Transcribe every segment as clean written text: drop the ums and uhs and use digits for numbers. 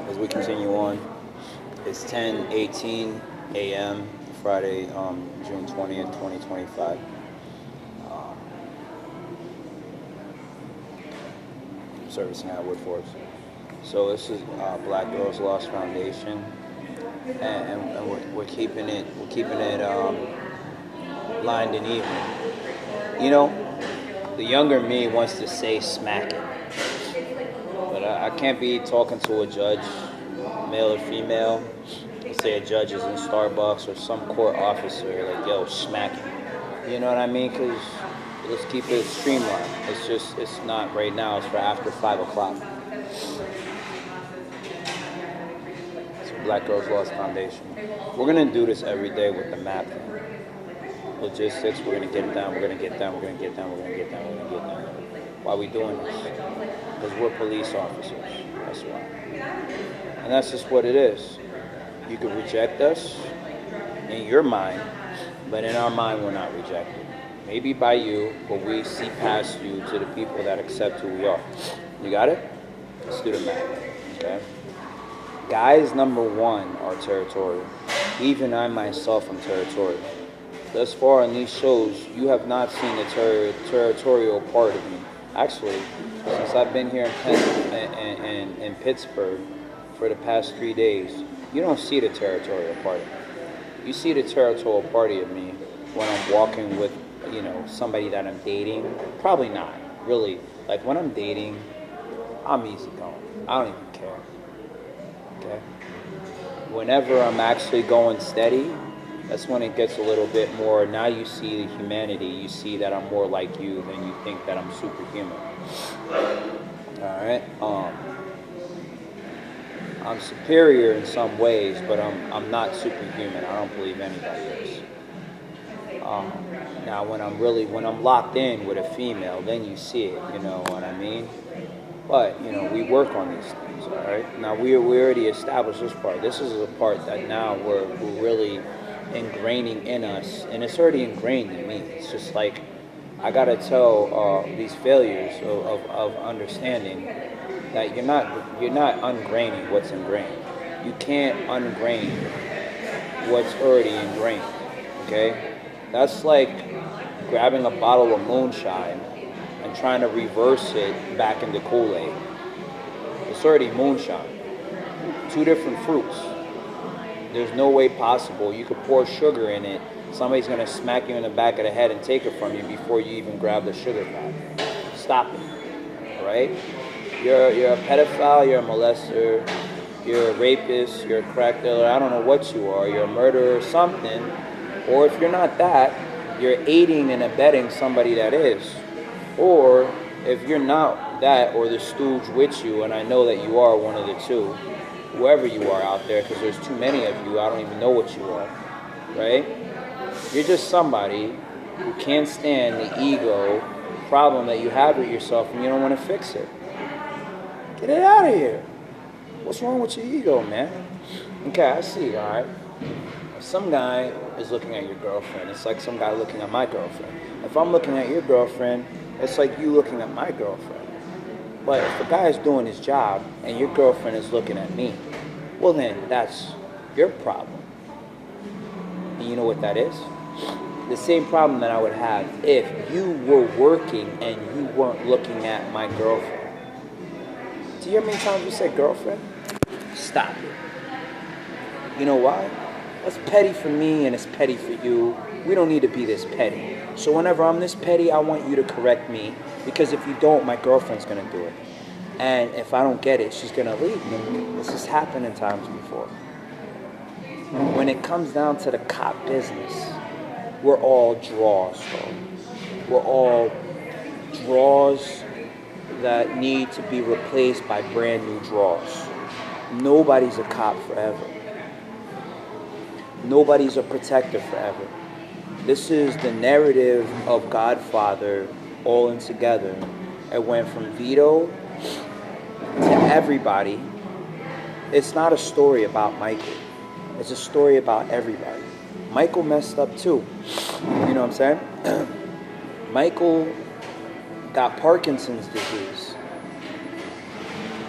as we continue on. It's 10:18 a.m. Friday, June 20th, 2025. Servicing at Woodforks. So this is Black Girls Lost Foundation, and we're keeping it lined and even. You know, the younger me wants to say smack it, but I can't be talking to a judge, male or female. Let's say a judge is in Starbucks or some court officer, like, yo, smack it. You know what I mean? Because let's keep it streamlined. It's not right now. It's for after 5 o'clock. So Black Girls Lost Foundation. We're going to do this every day with the map thing. Logistics, we're going to get down, we're going to get down, we're going to get down, we're going to get down, we're going to get down. Why are we doing this? Because we're police officers. That's why. And that's just what it is. You could reject us in your mind, but in our mind, we're not rejected. Maybe by you, but we see past you to the people that accept who we are. You got it? Let's do the math. Okay? Guys, number one, are territorial. Even I myself am territorial. Thus far in these shows, you have not seen the territorial part of me. Actually, since I've been here in Pittsburgh for the past 3 days, you don't see the territorial part of me. You see the territorial part of me when I'm walking with, somebody that I'm dating. Probably not, really. Like when I'm dating, I'm easy going. I don't even care. Okay? Whenever I'm actually going steady, that's when it gets a little bit more. Now you see the humanity. You see that I'm more like you than you think that I'm superhuman. Alright? I'm superior in some ways, but I'm not superhuman. I don't believe anybody is. Now when I'm locked in with a female, then you see it, you know what I mean? But, we work on these things, alright? Now we already established this part. This is a part that now we're really ingraining in us, and it's already ingrained in me. It's just like, I gotta tell these failures of understanding that you're not ungraining what's ingrained. You can't ungrain what's already ingrained, okay? That's like grabbing a bottle of moonshine and trying to reverse it back into Kool-Aid. It's already moonshine. Two different fruits. There's no way possible. You could pour sugar in it. Somebody's going to smack you in the back of the head and take it from you before you even grab the sugar back. Stop it. All right? You're a pedophile, you're a molester, you're a rapist, you're a crack dealer, I don't know what you are, you're a murderer or something. Or if you're not that, you're aiding and abetting somebody that is. Or if you're not that or the stooge with you, and I know that you are one of the two, whoever you are out there, because there's too many of you, I don't even know what you are, right? You're just somebody who can't stand the ego problem that you have with yourself and you don't want to fix it. Get it out of here. What's wrong with your ego, man? Okay, I see, all right? If some guy is looking at your girlfriend, it's like some guy looking at my girlfriend. If I'm looking at your girlfriend, it's like you looking at my girlfriend. But if the guy is doing his job and your girlfriend is looking at me, well then, that's your problem. And you know what that is? The same problem that I would have if you were working and you weren't looking at my girlfriend. Do you hear how many times we said girlfriend? Stop it. You know why? That's petty for me and it's petty for you. We don't need to be this petty. So whenever I'm this petty, I want you to correct me. Because if you don't, my girlfriend's going to do it. And if I don't get it, she's going to leave me. This has happened in times before. When it comes down to the cop business, we're all draws, bro. We're all draws that need to be replaced by brand new draws. Nobody's a cop forever. Nobody's a protector forever. This is the narrative of Godfather all in together. It went from Vito to everybody. It's not a story about Michael. It's a story about everybody. Michael messed up too. You know what I'm saying? Michael got Parkinson's disease.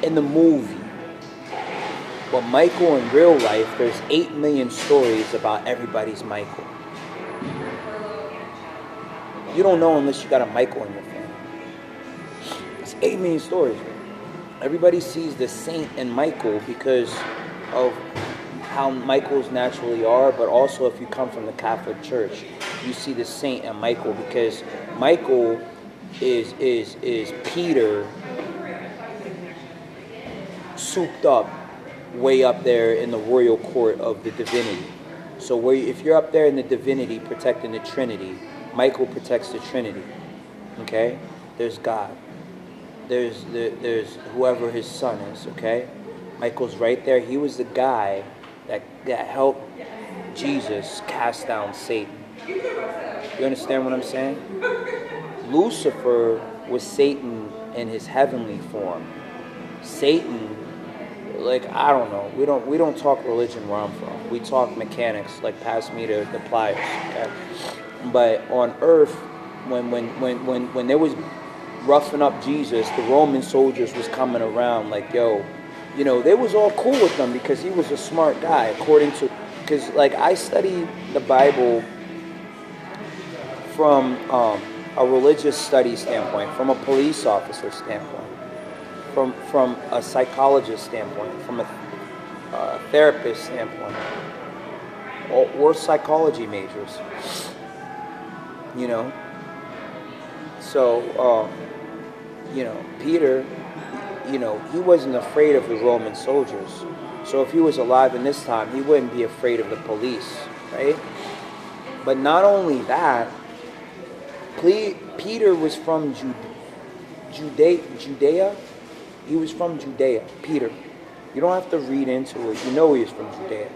in the movie. But Michael in real life, there's 8 million stories about everybody's Michael. You don't know unless you got a Michael in your family. It's 8 million stories. Everybody sees the saint in Michael because of how Michaels naturally are, but also if you come from the Catholic Church, you see the saint in Michael because Michael is Peter souped up way up there in the royal court of the divinity. So if you're up there in the divinity protecting the Trinity, Michael protects the Trinity. Okay? There's God. There's whoever his son is, okay? Michael's right there. He was the guy that helped Jesus cast down Satan. You understand what I'm saying? Lucifer was Satan in his heavenly form. Satan, like, I don't know. We don't talk religion where I'm from. We talk mechanics, like pass me the pliers, okay? But on earth, when there was roughing up Jesus, the Roman soldiers was coming around like, yo, you know, they was all cool with him because he was a smart guy, according to, because like I study the Bible from a religious study standpoint, from a police officer standpoint, from a psychologist standpoint, from a therapist standpoint. We're psychology majors, you know. So, you know, Peter, you know, he wasn't afraid of the Roman soldiers. So if he was alive in this time, he wouldn't be afraid of the police, right? But not only that, Peter was from Judea. He was from Judea, Peter. You don't have to read into it. You know he was from Judea.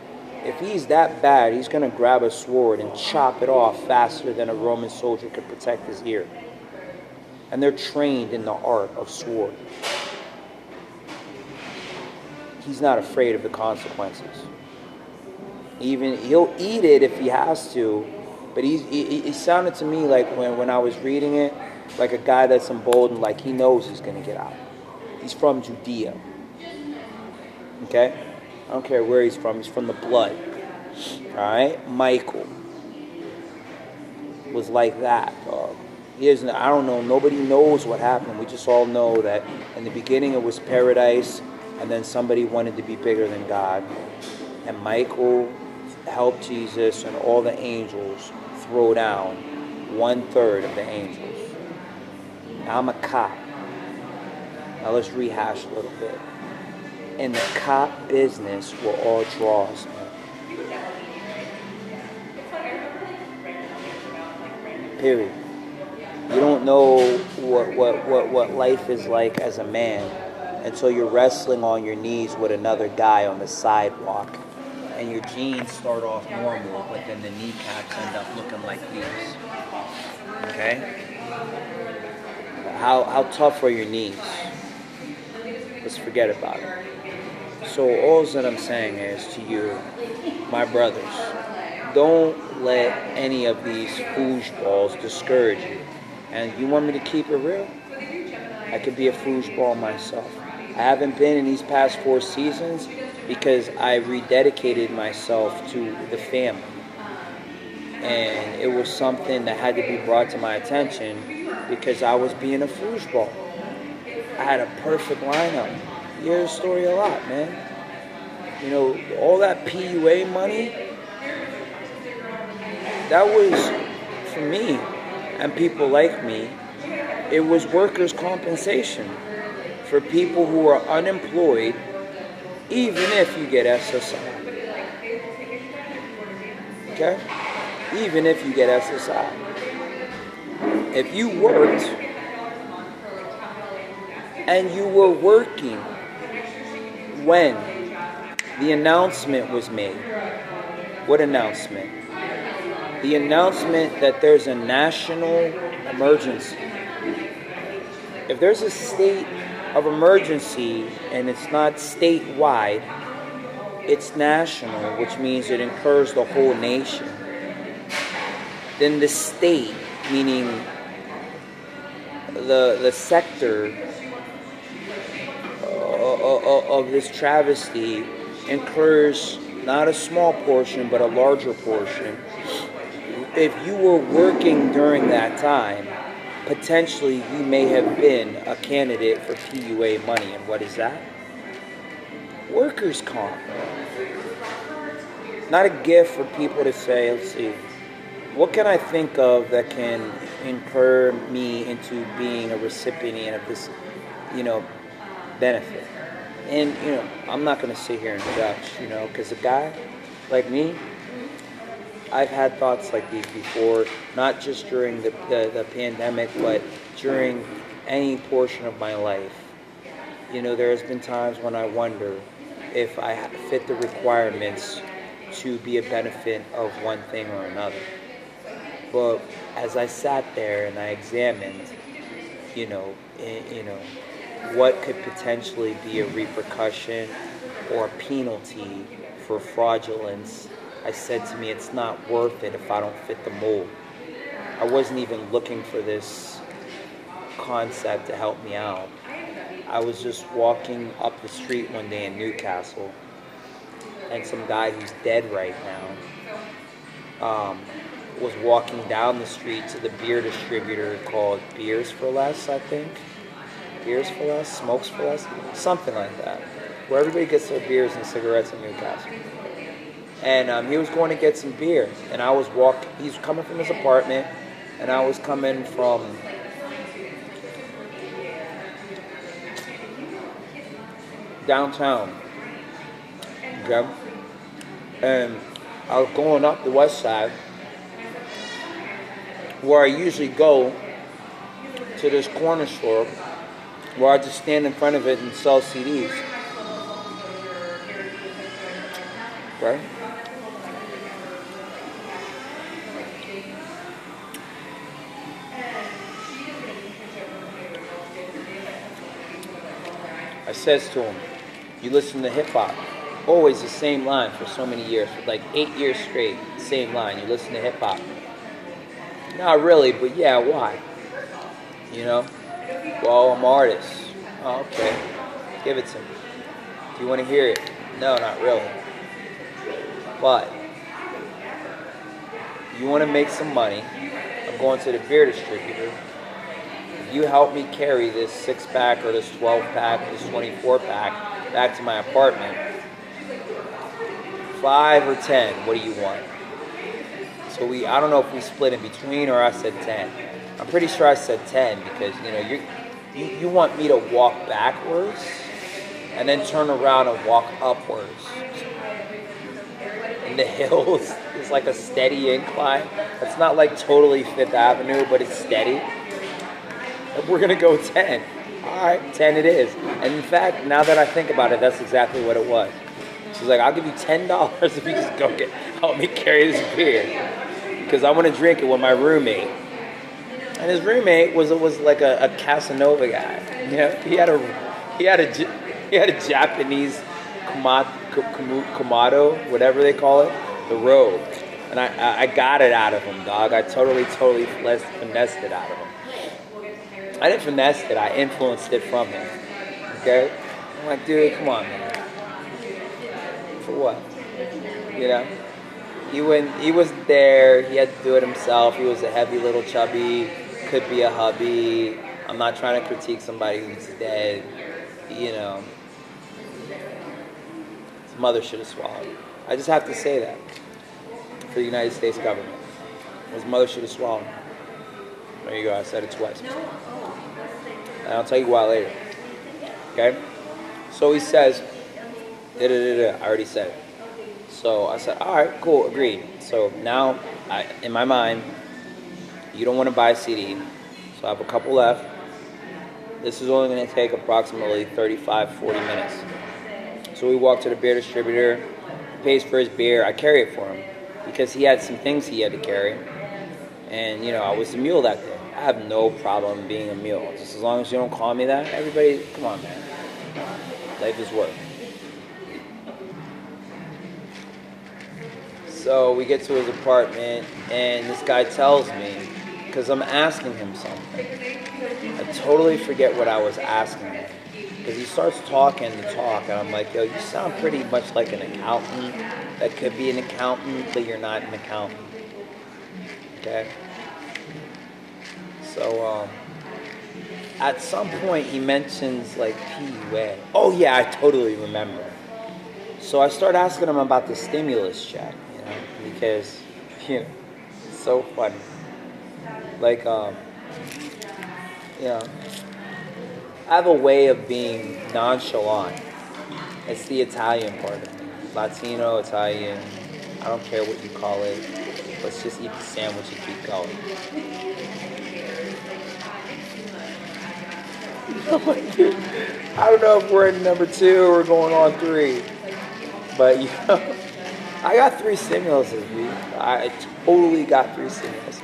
If he's that bad, he's going to grab a sword and chop it off faster than a Roman soldier could protect his ear. And they're trained in the art of sword. He's not afraid of the consequences. Even he'll eat it if he has to, but it sounded to me like when I was reading it, like a guy that's emboldened, like he knows he's going to get out. He's from Judea. Okay? I don't care where he's from the blood. Alright? Michael was like that, dog. I don't know, nobody knows what happened. We just all know that in the beginning it was paradise, and then somebody wanted to be bigger than God. And Michael helped Jesus and all the angels throw down 1/3 of the angels. Now I'm a cop. Now let's rehash a little bit. In the cop business, we're all draws, man. Period. You don't know what life is like as a man until you're wrestling on your knees with another guy on the sidewalk, and your jeans start off normal, but then the kneecaps end up looking like these. Okay? How tough are your knees? Let's forget about it. So all that I'm saying is to you, my brothers, don't let any of these foosballs discourage you. And you want me to keep it real? I could be a foosball myself. I haven't been in these past 4 seasons because I rededicated myself to the family. And it was something that had to be brought to my attention because I was being a foosball. I had a perfect lineup. You hear the story a lot, man. You know, all that PUA money, that was, for me, and people like me, it was workers' compensation for people who are unemployed, even if you get SSI. Okay? Even if you get SSI. If you worked and you were working when the announcement was made, what announcement? The announcement that there's a national emergency. If there's a state of emergency and it's not statewide, it's national, which means it incurs the whole nation. Then the state, meaning the sector of this travesty incurs not a small portion, but a larger portion. If you were working during that time, potentially you may have been a candidate for PUA money. And what is that? Workers' comp. Not a gift for people to say, let's see, what can I think of that can incur me into being a recipient of this, benefit? And, I'm not going to sit here and judge, because a guy like me, I've had thoughts like these before, not just during the pandemic, but during any portion of my life. There has been times when I wonder if I fit the requirements to be a benefit of one thing or another. But as I sat there and I examined, what could potentially be a repercussion or a penalty for fraudulence, I said to me, it's not worth it if I don't fit the mold. I wasn't even looking for this concept to help me out. I was just walking up the street one day in Newcastle, and some guy who's dead right now was walking down the street to the beer distributor called Beers for Less, I think. Beers for Less? Smokes for Less? Something like that. Where everybody gets their beers and cigarettes in Newcastle. And he was going to get some beer. And I was he's coming from his apartment, and I was coming from downtown. Okay? And I was going up the west side, where I usually go to this corner store, where I just stand in front of it and sell CDs. Okay? I says to him, you listen to hip hop. Always the same line for so many years, for like 8 years straight, same line. You listen to hip hop. Not really, but yeah, why? Well, I'm an artist. Oh, okay. Give it to me. Do you want to hear it? No, not really. But you want to make some money. I'm going to the beer distributor. If you help me carry this 6-pack or this 12-pack, this 24-pack back to my apartment, 5 or 10, what do you want? So I don't know if we split in between or I said 10. I'm pretty sure I said 10 because, you want me to walk backwards and then turn around and walk upwards. And the hills is like a steady incline. It's not like totally Fifth Avenue, but it's steady. We're going to go 10. All right, 10 it is. And in fact, now that I think about it, that's exactly what it was. She's like, I'll give you $10 if you just help me carry this beer. Because I want to drink it with my roommate. And his roommate was like a Casanova guy. He had a Japanese Kamado, whatever they call it, the robe. And I got it out of him, dog. I totally finessed it out of him. I didn't finesse it, I influenced it from him. Okay? I'm like, dude, come on, man. For what? He was there, he had to do it himself. He was a heavy little chubby, could be a hubby. I'm not trying to critique somebody who's dead. His mother should have swallowed. I just have to say that for the United States government. His mother should have swallowed. There you go, I said it twice. And I'll tell you why later. Okay? So he says, I already said it. So I said, all right, cool, agreed. So now, in my mind, you don't want to buy a CD. So I have a couple left. This is only going to take approximately 35, 40 minutes. So we walk to the beer distributor. He pays for his beer. I carry it for him because he had some things he had to carry. And, I was the mule that day. I have no problem being a mule. Just as long as you don't call me that, everybody, come on, man. Life is work. So we get to his apartment, and this guy tells me, because I'm asking him something. I totally forget what I was asking him. Because he starts talking the talk, and I'm like, yo, you sound pretty much like an accountant that could be an accountant, but you're not an accountant. Okay? So, at some point, he mentions, like, PUA. Oh, yeah, I totally remember. So I start asking him about the stimulus check, because, it's so funny. Like, you know, I have a way of being nonchalant. It's the Italian part of me. Latino, Italian, I don't care what you call it. Let's just eat the sandwich and keep going. I don't know if we're in number 2 or going on 3. But, I got 3 stimuluses, dude. I totally got 3 stimuluses.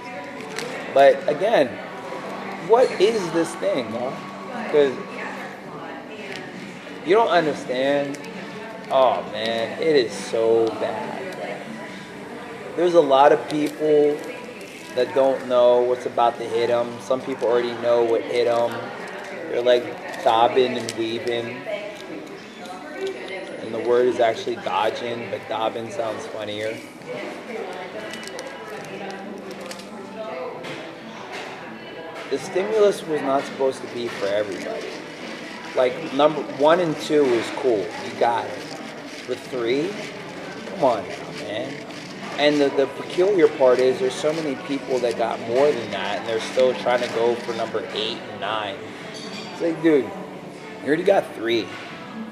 But, again, what is this thing, huh? Because you don't understand. Oh, man, it is so bad. There's a lot of people that don't know what's about to hit them. Some people already know what hit them. They're like dobbing and weaving. And the word is actually dodging, but dobbing sounds funnier. The stimulus was not supposed to be for everybody. Like, number 1 and 2 is cool. You got it. For 3, come on now, man. And the peculiar part is there's so many people that got more than that, and they're still trying to go for number 8 and 9. It's like, dude, you already got 3. You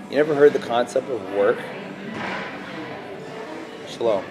never heard the concept of work? Shalom.